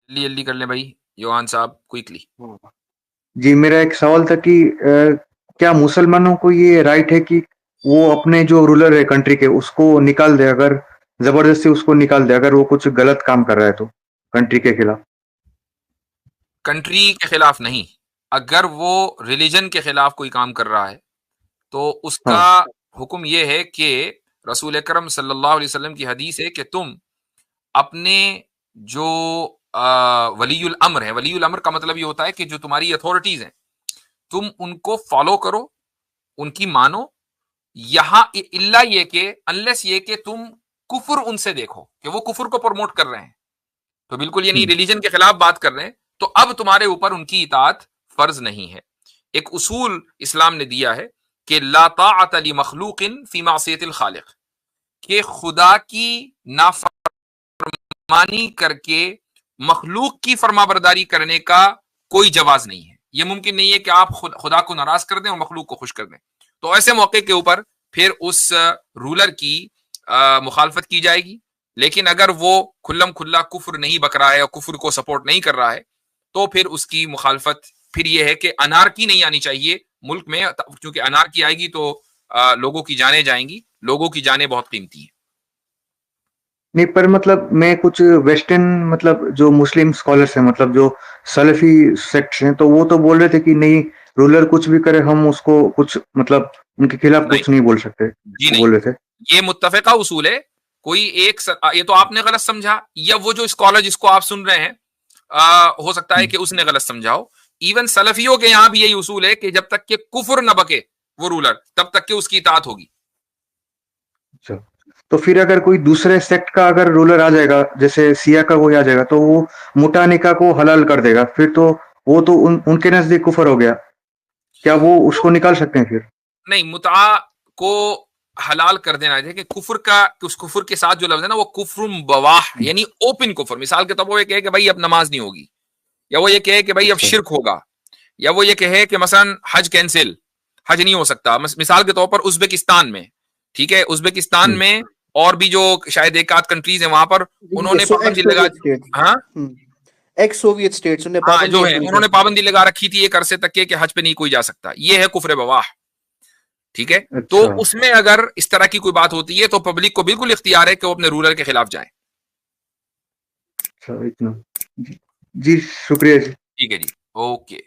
جلدی جلدی کر لیں بھائی یوہان صاحب کوئکلی. جی میرا ایک سوال تھا کہ کیا مسلمانوں کو یہ رائٹ ہے کہ وہ اپنے جو رولر ہے کنٹری کے اس کو نکال دے، اگر زبردستی اس کو نکال دے اگر وہ کچھ غلط کام کر رہا ہے تو کنٹری کے خلاف؟ کنٹری کے خلاف نہیں، اگر وہ ریلیجن کے خلاف کوئی کام کر رہا ہے تو اس ہاں کا حکم یہ ہے کہ رسول اکرم صلی اللہ علیہ وسلم کی حدیث ہے کہ تم اپنے جو ولی الامر ہے، ولی الامر کا مطلب یہ ہوتا ہے کہ جو تمہاری اتھارٹیز ہیں تم ان کو فالو کرو، ان کی مانو، یہاں اللہ یہ کہ انلیس یہ کہ تم کفر ان سے دیکھو کہ وہ کفر کو پروموٹ کر رہے ہیں تو بالکل یعنی ریلیجن کے خلاف بات کر رہے ہیں تو اب تمہارے اوپر ان کی اطاعت فرض نہیں ہے. ایک اصول اسلام نے دیا ہے کہ لا طاعت لمخلوق فی معصیت الخالق، کہ خدا کی نافرمانی کر کے مخلوق کی فرما برداری کرنے کا کوئی جواز نہیں ہے. یہ ممکن نہیں ہے کہ آپ خدا کو ناراض کر دیں اور مخلوق کو خوش کر دیں. تو ایسے موقع کے اوپر پھر اس رولر کی مخالفت کی جائے گی. لیکن اگر وہ کھلم کھلا کفر نہیں بک رہا ہے اور کفر کو سپورٹ نہیں کر رہا ہے تو پھر اس کی مخالفت پھر یہ ہے کہ انارکی نہیں آنی چاہیے ملک میں، کیونکہ انارکی آئے گی تو لوگوں کی جانیں جائیں گی، لوگوں کی جانیں بہت قیمتی ہیں. نہیں، پر مطلب میں کچھ ویسٹرن مطلب جو مسلم اسکالرس ہیں مطلب جو سلفی سیکٹس ہیں تو وہ تو بول رہے تھے کہ نہیں، رولر کچھ بھی کرے ہم اس کو کچھ مطلب ان کے خلاف نہیں کچھ نہیں بول سکتے، جی وہ نہیں، بول رہے تھے. یہ متفقہ اصول ہے. کوئی ایک یہ تو آپ نے غلط سمجھا یا وہ جو اسکالر جس کو آپ سن رہے ہیں ہو سکتا ہے کہ اس نے غلط سمجھا ہو. ایون سلفیوں کے یہاں بھی یہی اصول ہے کہ جب تک کہ کفر نہ بکے وہ رولر تب تک کہ اس کی اطاعت ہوگی. اچھا، تو پھر اگر کوئی دوسرے سیکٹ کا اگر رولر آ جائے گا، جیسے سیاہ کا کوئی آ جائے گا تو وہ مٹا نکاح کو حلال کر دے گا، پھر تو وہ تو ان کے نزدیک کفر ہو گیا. کیا وہ اس کو نکال سکتے ہیں پھر؟ نہیں، متعا کو حلال کر دینا ہے کہ کفر کا، اس کفر کے ساتھ جو لفظ ہے نا وہ کفر بواح یعنی اوپن کفر. مثال کے طور پر وہ یہ کہے کہ بھائی اب نماز نہیں ہوگی، یا وہ یہ کہے کہ بھائی اب اچھا شرک ہوگا، یا وہ یہ کہے کہ مثلا حج کینسل، حج نہیں ہو سکتا. مثال کے طور پر ازبکستان میں، ٹھیک ہے، ازبکستان میں اور بھی جو شاید ایک آدھ کنٹریز ہیں وہاں پر انہوں نے پابندی لگا. ہاں ایکس سوویت اسٹیٹس نے ہاں جو پابندیاں ہے پوری انہوں کر نے دی. پابندی لگا رکھی تھی ایک عرصے تک کہ حج پہ نہیں کوئی جا سکتا. یہ ہے کفر بواح، ٹھیک ہے. تو اچھا اس میں اگر اس طرح کی کوئی بات ہوتی ہے تو پبلک کو بالکل اختیار ہے کہ وہ اپنے رولر کے خلاف جائیں. اچھا اتنا. جی شکریہ جی. ٹھیک ہے جی، اوکے.